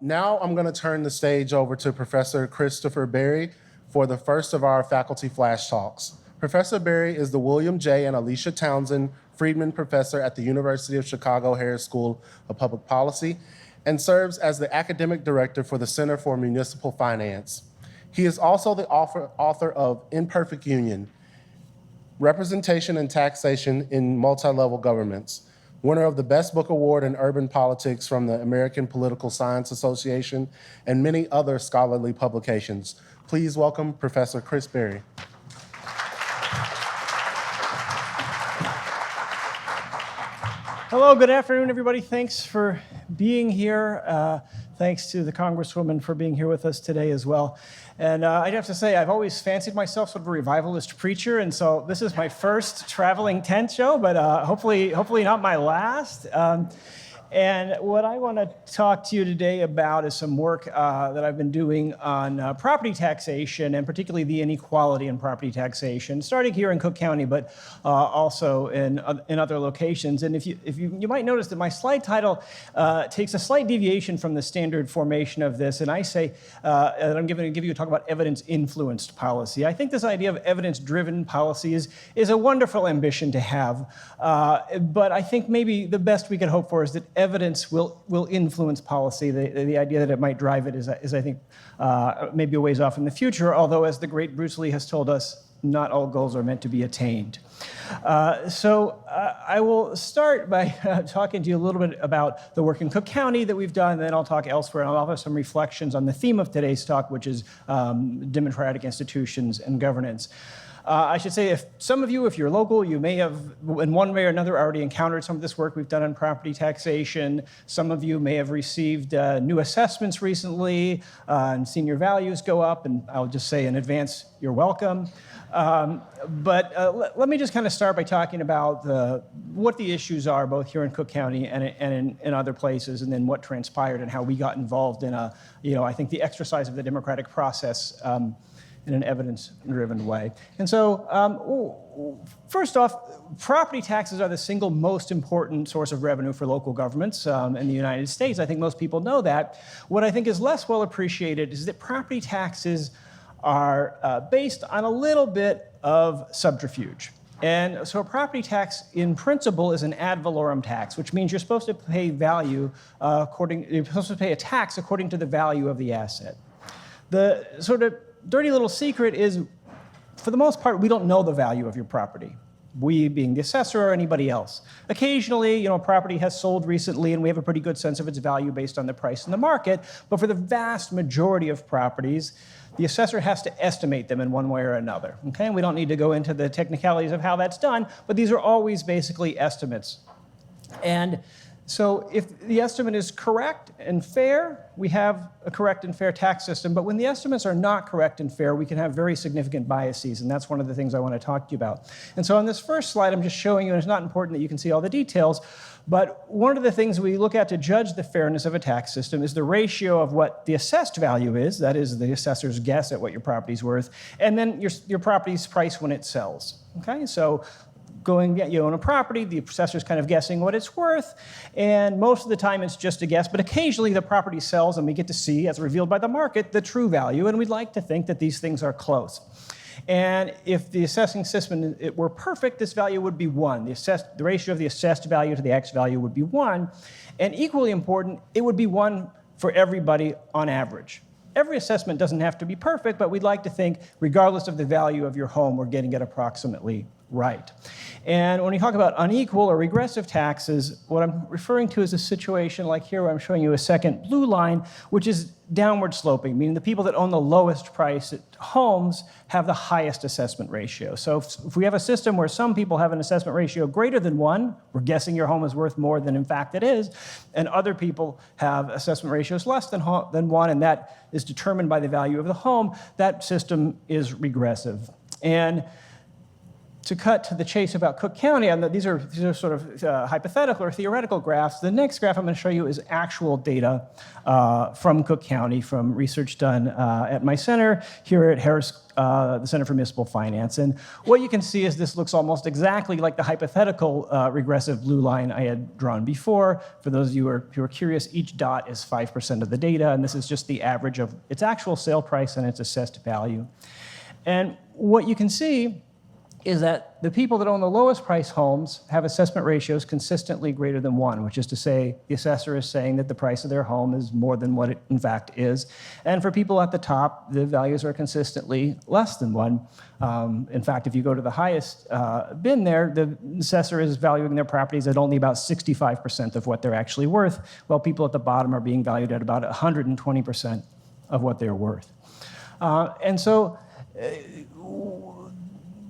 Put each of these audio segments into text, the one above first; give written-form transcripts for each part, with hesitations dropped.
Now I'm going to turn the stage over to Professor Christopher Berry for the first of our faculty flash talks. Professor Berry is the William J. and Alicia Townsend Friedman Professor at the University of Chicago Harris School of Public Policy and serves as the Academic Director for the Center for Municipal Finance. He is also the author of Imperfect Union, Representation and Taxation in Multi-Level Governments, winner of the Best Book Award in Urban Politics from the American Political Science Association, and many other scholarly publications. Please welcome Professor Chris Berry. Hello, good afternoon, everybody. Thanks for being here. Thanks to the Congresswoman for being here with us today as well. And I'd have to say, I've always fancied myself sort of a revivalist preacher, and so this is my first traveling tent show, but hopefully not my last. And what I want to talk to you today about is some work that I've been doing on property taxation, and particularly the inequality in property taxation, starting here in Cook County, but also in other locations. And if you might notice that my slide title takes a slight deviation from the standard formation of this, and I say that I'm going to give you a talk about evidence-influenced policy. I think this idea of evidence-driven policy is a wonderful ambition to have, but I think maybe the best we could hope for is that evidence will influence policy. The idea that it might drive it is I think, maybe a ways off in the future, although as the great Bruce Lee has told us, not all goals are meant to be attained. So I will start by talking to you a little bit about the work in Cook County that we've done, and then I'll talk elsewhere, and I'll offer some reflections on the theme of today's talk, which is democratic institutions and governance. I should say, if some of you, if you're local, you may have, in one way or another, already encountered some of this work we've done on property taxation. Some of you may have received new assessments recently, and seen your values go up, and I'll just say in advance, you're welcome. But let me just kind of start by talking about what the issues are, both here in Cook County and in other places, and then what transpired and how we got involved in I think the exercise of the democratic process in an evidence-driven way. And so, first off, property taxes are the single most important source of revenue for local governments in the United States. I think most people know that. What I think is less well appreciated is that property taxes are based on a little bit of subterfuge. And so a property tax, in principle, is an ad valorem tax, which means you're supposed to pay you're supposed to pay a tax according to the value of the asset. The sort of dirty little secret is, for the most part, we don't know the value of your property. We being the assessor or anybody else. Occasionally, property has sold recently and we have a pretty good sense of its value based on the price in the market, but for the vast majority of properties, the assessor has to estimate them in one way or another, okay? And we don't need to go into the technicalities of how that's done, but these are always basically estimates. And so if the estimate is correct and fair, we have a correct and fair tax system. But when the estimates are not correct and fair, we can have very significant biases, and that's one of the things I want to talk to you about. And so on this first slide, I'm just showing you, and it's not important that you can see all the details, but one of the things we look at to judge the fairness of a tax system is the ratio of what the assessed value is, that is the assessor's guess at what your property's worth, and then your property's price when it sells, okay? So you own a property, the assessor's kind of guessing what it's worth, and most of the time it's just a guess, but occasionally the property sells and we get to see, as revealed by the market, the true value, and we'd like to think that these things are close. And if the assessing system were perfect, this value would be 1. The ratio of the assessed value to the X value would be 1, and equally important, it would be 1 for everybody on average. Every assessment doesn't have to be perfect, but we'd like to think, regardless of the value of your home, we're getting it approximately right. And when we talk about unequal or regressive taxes, what I'm referring to is a situation like here where I'm showing you a second blue line, which is downward sloping, meaning the people that own the lowest priced homes have the highest assessment ratio. So if we have a system where some people have an assessment ratio greater than 1, we're guessing your home is worth more than in fact it is, and other people have assessment ratios less than 1, and that is determined by the value of the home, that system is regressive. And to cut to the chase about Cook County, and these are sort of hypothetical or theoretical graphs. The next graph I'm going to show you is actual data from Cook County, from research done at my center here at Harris, the Center for Municipal Finance. And what you can see is this looks almost exactly like the hypothetical regressive blue line I had drawn before. For those of you who are curious, each dot is 5% of the data, and this is just the average of its actual sale price and its assessed value. And what you can see is that the people that own the lowest price homes have assessment ratios consistently greater than 1, which is to say the assessor is saying that the price of their home is more than what it in fact is. And for people at the top, the values are consistently less than 1. In fact, if you go to the highest bin there, the assessor is valuing their properties at only about 65% of what they're actually worth, while people at the bottom are being valued at about 120% of what they're worth. And so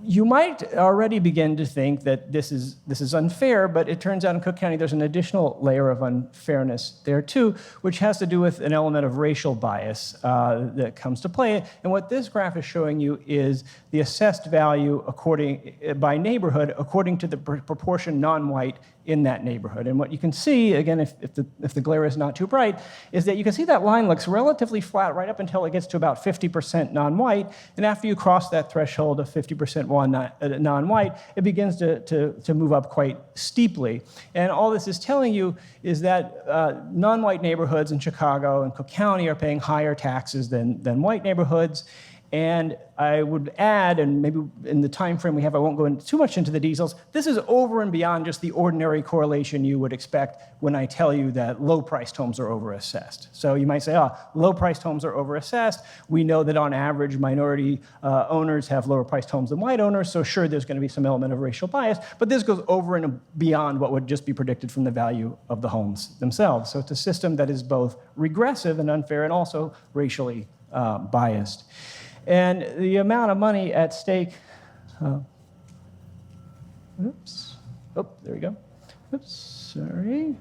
you might already begin to think that this is unfair, but it turns out in Cook County there's an additional layer of unfairness there too, which has to do with an element of racial bias that comes to play. And what this graph is showing you is the assessed value by neighborhood according to the proportion non-white in that neighborhood. And what you can see, again, if the glare is not too bright, is that you can see that line looks relatively flat right up until it gets to about 50% non-white. And after you cross that threshold of 50% non-white, it begins to move up quite steeply. And all this is telling you is that non-white neighborhoods in Chicago and Cook County are paying higher taxes than white neighborhoods. And I would add, and maybe in the time frame we have, I won't go too much into the details, this is over and beyond just the ordinary correlation you would expect when I tell you that low-priced homes are overassessed. So you might say, low-priced homes are overassessed. We know that on average, minority owners have lower-priced homes than white owners, so sure, there's going to be some element of racial bias, but this goes over and beyond what would just be predicted from the value of the homes themselves. So it's a system that is both regressive and unfair and also racially biased. And the amount of money at stake, there we go. Sorry.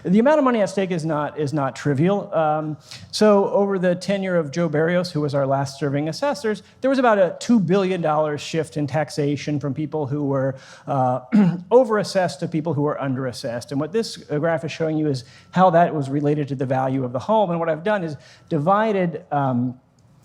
The amount of money at stake is not trivial. So over the tenure of Joe Barrios, who was our last serving assessors, there was about a $2 billion shift in taxation from people who were overassessed to people who were underassessed. And what this graph is showing you is how that was related to the value of the home. And what I've done is divided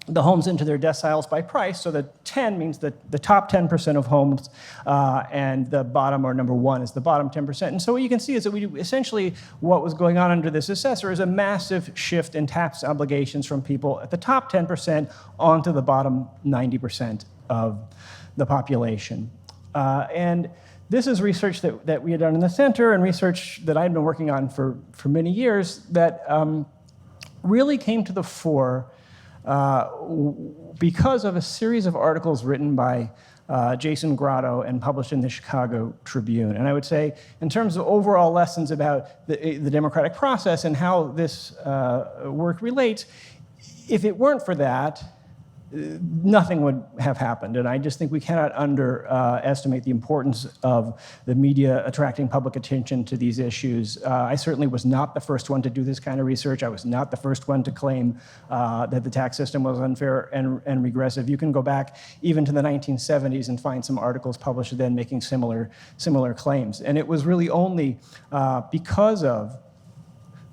the homes into their deciles by price. So the 10 means that the top 10% of homes and the bottom, or number 1, is the bottom 10%. And so what you can see is that essentially what was going on under this assessor is a massive shift in tax obligations from people at the top 10% onto the bottom 90% of the population. And this is research that we had done in the center and research that I had been working on for many years that really came to the fore because of a series of articles written by Jason Grotto and published in the Chicago Tribune. And I would say, in terms of overall lessons about the democratic process and how this work relates, if it weren't for that, nothing would have happened. And I just think we cannot underestimate the importance of the media attracting public attention to these issues. I certainly was not the first one to do this kind of research. I was not the first one to claim that the tax system was unfair and regressive. You can go back even to the 1970s and find some articles published then making similar claims. And it was really only because of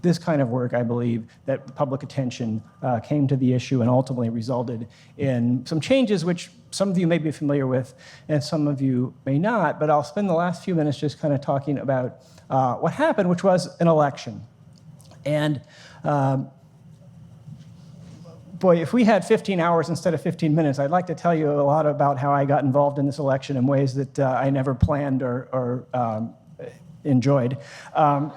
this kind of work, I believe, that public attention came to the issue and ultimately resulted in some changes which some of you may be familiar with and some of you may not. But I'll spend the last few minutes just kind of talking about what happened, which was an election. And boy, if we had 15 hours instead of 15 minutes, I'd like to tell you a lot about how I got involved in this election in ways that I never planned or enjoyed. But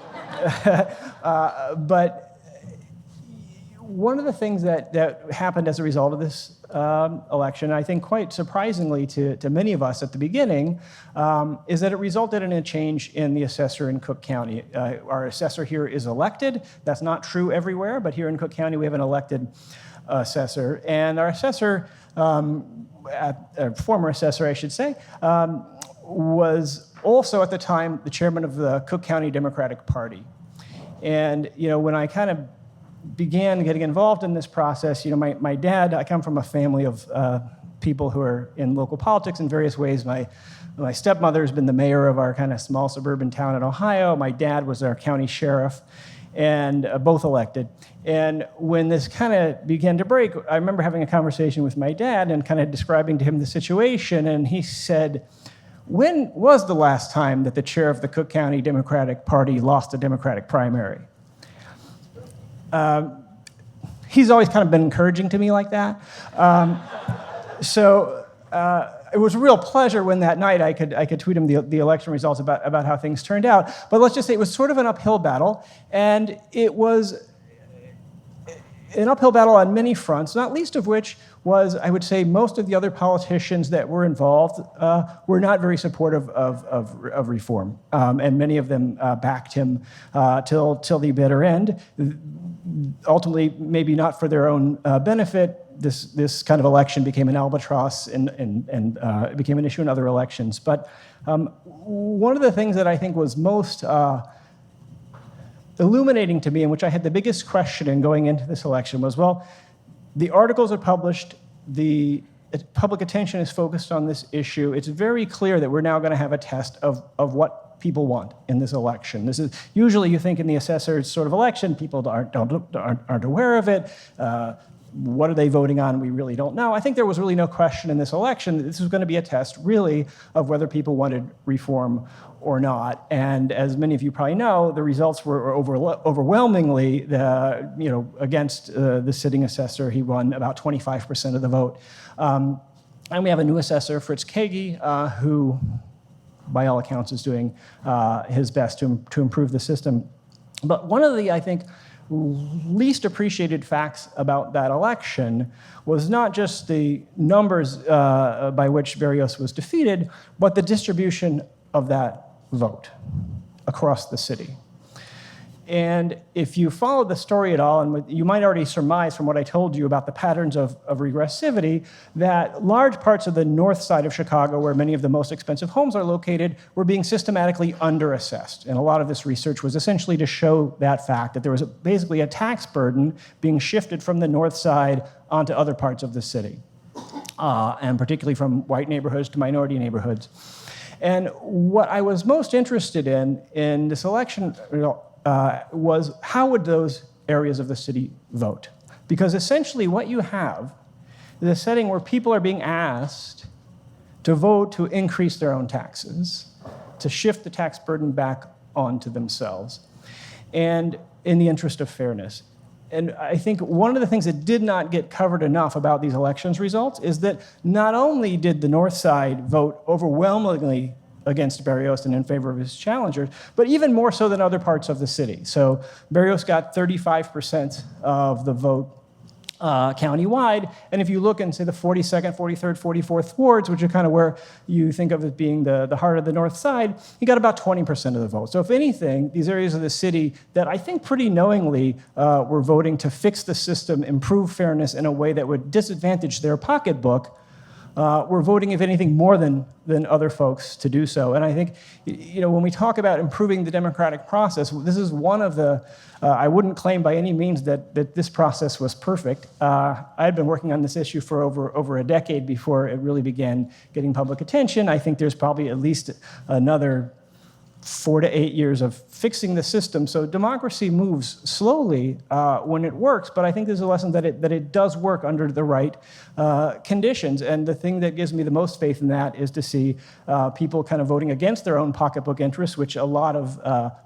one of the things that happened as a result of this election, I think quite surprisingly to many of us at the beginning, is that it resulted in a change in the assessor in Cook County. Our assessor here is elected. That's not true everywhere, but here in Cook County we have an elected assessor. And our assessor, former assessor I should say, was also at the time the chairman of the Cook County Democratic Party. And when I kind of began getting involved in this process, my dad, I come from a family of people who are in local politics in various ways. My stepmother's been the mayor of our kind of small suburban town in Ohio. My dad was our county sheriff, and both elected. And when this kind of began to break, I remember having a conversation with my dad and kind of describing to him the situation, and he said, when was the last time that the chair of the Cook County Democratic Party lost a Democratic primary? He's always kind of been encouraging to me like that. It was a real pleasure when that night I could tweet him the election results about how things turned out. But let's just say it was sort of an uphill battle, and it was an uphill battle on many fronts, not least of which was, I would say, most of the other politicians that were involved were not very supportive of reform, and many of them backed him till the bitter end. Ultimately, maybe not for their own benefit. This kind of election became an albatross and it became an issue in other elections. But one of the things that I think was most illuminating to me, and which I had the biggest question in going into this election, was, well, the articles are published, the public attention is focused on this issue. It's very clear that we're now going to have a test of what people want in this election. This is usually, you think, in the assessor sort of election, people aren't aware of it. What are they voting on? We really don't know. I think there was really no question in this election that this was going to be a test, really, of whether people wanted reform or not. And as many of you probably know, the results were overwhelmingly against the sitting assessor. He won about 25% of the vote. And we have a new assessor, Fritz Kagi, who, by all accounts, is doing his best to improve the system. But one of the, I think, least appreciated facts about that election was not just the numbers by which Berrios was defeated, but the distribution of that vote across the city. And if you follow the story at all, and you might already surmise from what I told you about the patterns of regressivity, that large parts of the north side of Chicago, where many of the most expensive homes are located, were being systematically underassessed. And a lot of this research was essentially to show that fact, that there was basically a tax burden being shifted from the north side onto other parts of the city, and particularly from white neighborhoods to minority neighborhoods. And what I was most interested in this election was how would those areas of the city vote? Because essentially what you have is a setting where people are being asked to vote to increase their own taxes, to shift the tax burden back onto themselves, and in the interest of fairness. And I think one of the things that did not get covered enough about these elections results is that not only did the north side vote overwhelmingly against Berrios and in favor of his challengers, but even more so than other parts of the city. So Berrios got 35% of the vote countywide, and if you look in, say, the 42nd, 43rd, 44th wards, which are kind of where you think of as being the heart of the north side, he got about 20% of the vote. So if anything, these areas of the city that I think pretty knowingly were voting to fix the system, improve fairness in a way that would disadvantage their pocketbook, were voting, if anything, more than other folks to do so. And I think, when we talk about improving the democratic process, this is one of the, I wouldn't claim by any means that this process was perfect. I had been working on this issue for over a decade before it really began getting public attention. I think there's probably at least another 4 to 8 years of fixing the system. So democracy moves slowly when it works, but I think there's a lesson that it does work under the right conditions. And the thing that gives me the most faith in that is to see people kind of voting against their own pocketbook interests, which a lot of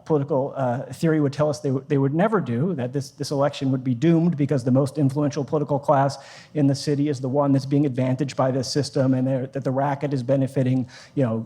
political theory would tell us they would never do, that this election would be doomed because the most influential political class in the city is the one that's being advantaged by this system, and that the racket is benefiting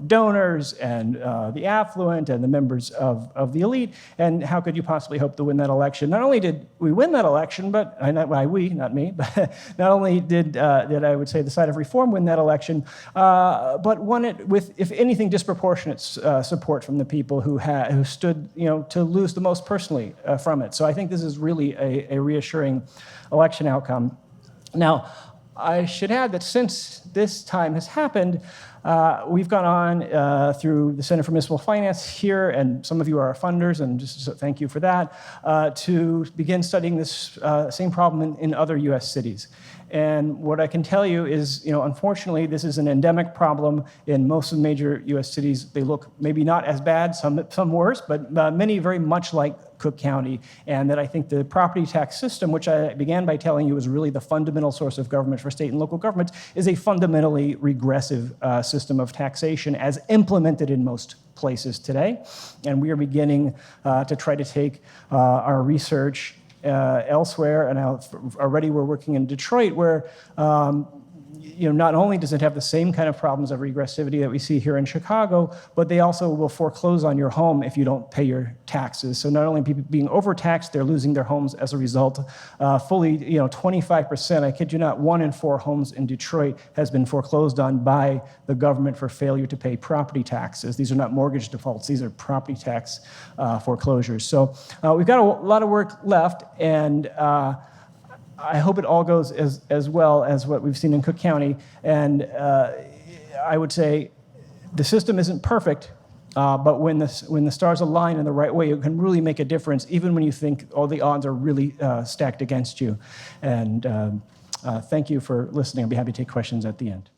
donors and the affluent and the members of the elite, and how could you possibly hope to win that election? Not only did we win that election, but not me, but not only did I would say the side of reform win that election, but won it with, if anything, disproportionate support from the people who stood to lose the most personally from it. So I think this is really a reassuring election outcome. Now, I should add that since this time has happened, We've gone on through the Center for Municipal Finance here, and some of you are our funders, and just so thank you for that, to begin studying this same problem in other U.S. cities. And what I can tell you is, unfortunately, this is an endemic problem in most of the major U.S. cities. They look maybe not as bad, some worse, but many very much like Cook County. And that I think the property tax system, which I began by telling you is really the fundamental source of government for state and local governments, is a fundamentally regressive system of taxation as implemented in most places today. And we are beginning to try to take our research elsewhere, and already we're working in Detroit, where not only does it have the same kind of problems of regressivity that we see here in Chicago, but they also will foreclose on your home if you don't pay your taxes. So not only people being overtaxed, they're losing their homes as a result. Fully, 25%, I kid you not, 1 in 4 homes in Detroit has been foreclosed on by the government for failure to pay property taxes. These are not mortgage defaults, these are property tax foreclosures. So we've got a lot of work left, and I hope it all goes as well as what we've seen in Cook County. And I would say the system isn't perfect, but when the stars align in the right way, it can really make a difference, even when you think all the odds are really stacked against you. And thank you for listening. I'll be happy to take questions at the end.